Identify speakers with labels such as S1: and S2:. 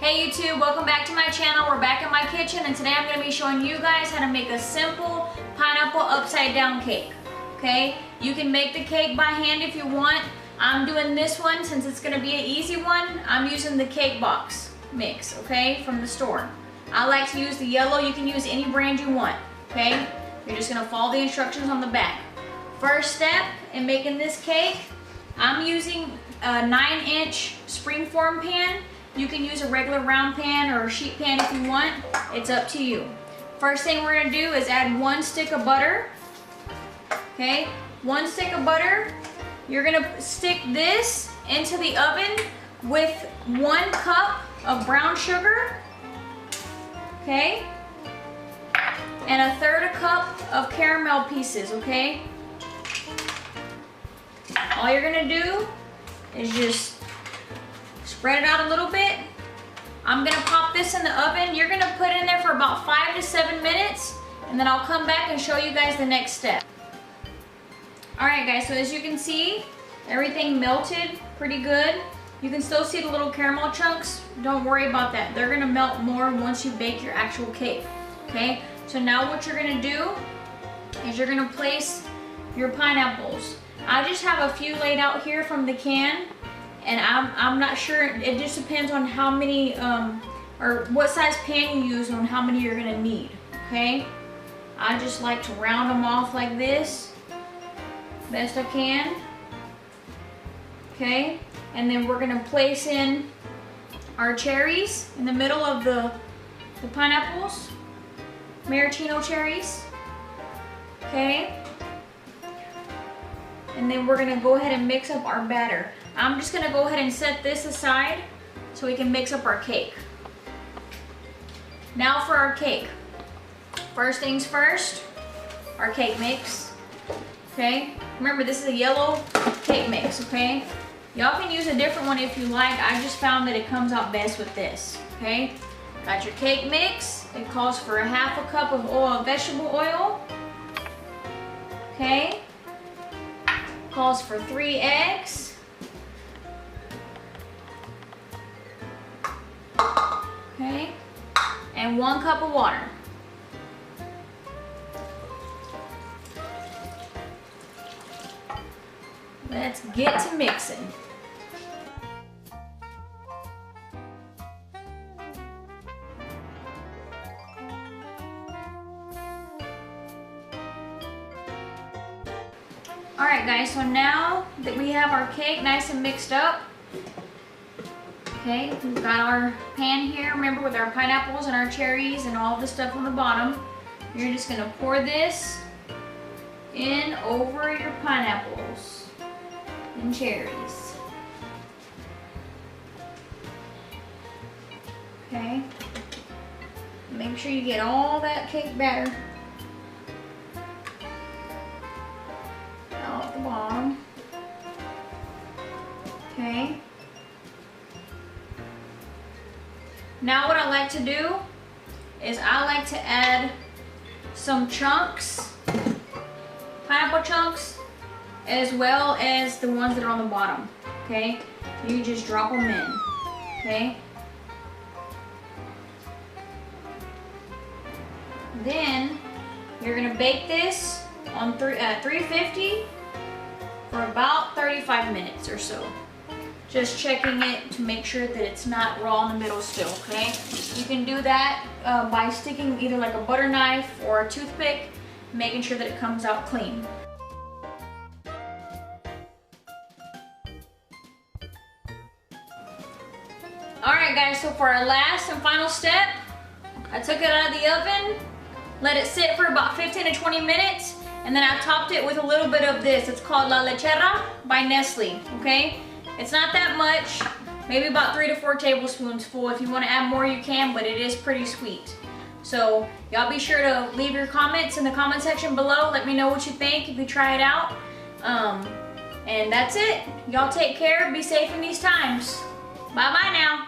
S1: Hey YouTube, welcome back to my channel. We're back in my kitchen and today I'm going to be showing you guys how to make a simple pineapple upside down cake. Okay, you can make the cake by hand if you want. I'm doing this one since it's going to be an easy one. I'm using the cake box mix, okay, from the store. I like to use the yellow. You can use any brand you want, okay? You're just going to follow the instructions on the back. First step in making this cake, I'm using a 9-inch springform pan. You can use a regular round pan or a sheet pan if you want. It's up to you. First thing we're gonna do is add 1 stick of butter. Okay, 1 stick of butter. You're gonna stick this into the oven with 1 cup of brown sugar. Okay, and 1/3 cup of caramel pieces, okay? All you're gonna do is just spread it out a little bit. I'm gonna pop this in the oven. You're gonna put it in there for about 5 to 7 minutes, and then I'll come back and show you guys the next step. All right guys, so as you can see, everything melted pretty good. You can still see the little caramel chunks. Don't worry about that. They're gonna melt more once you bake your actual cake, okay? So now what you're gonna do is you're gonna place your pineapples. I just have a few laid out here from the can. And I'm not sure, it just depends on how many, or what size pan you use on how many you're gonna need, okay? I just like to round them off like this, best I can, okay? And then we're gonna place in our cherries in the middle of the pineapples, maraschino cherries, okay? And then we're gonna go ahead and mix up our batter. I'm just gonna go ahead and set this aside so we can mix up our cake. Now for our cake. First things first, our cake mix, okay? Remember, this is a yellow cake mix, okay? Y'all can use a different one if you like. I just found that it comes out best with this, okay? Got your cake mix. It calls for 1/2 cup of oil, vegetable oil, okay? Calls for 3 eggs. Okay, and 1 cup of water. Let's get to mixing. Alright guys, so now that we have our cake nice and mixed up, okay, we've got our pan here, remember, with our pineapples and our cherries and all the stuff on the bottom. You're just gonna pour this in over your pineapples and cherries. Okay, make sure you get all that cake batter out the bottom. Okay. Now what I like to do is I like to add some chunks, pineapple chunks, as well as the ones that are on the bottom, okay? You just drop them in, okay? Then you're gonna bake this on 350 for about 35 minutes or so. Just checking it to make sure that it's not raw in the middle still, okay? You can do that by sticking either like a butter knife or a toothpick, making sure that it comes out clean. Alright guys, so for our last and final step, I took it out of the oven, let it sit for about 15 to 20 minutes, and then I topped it with a little bit of this. It's called La Lechera by Nestle, okay? It's not that much, maybe about 3 to 4 tablespoons full. If you want to add more, you can, but it is pretty sweet. So y'all be sure to leave your comments in the comment section below. Let me know what you think if you try it out. And that's it. Y'all take care. Be safe in these times. Bye-bye now.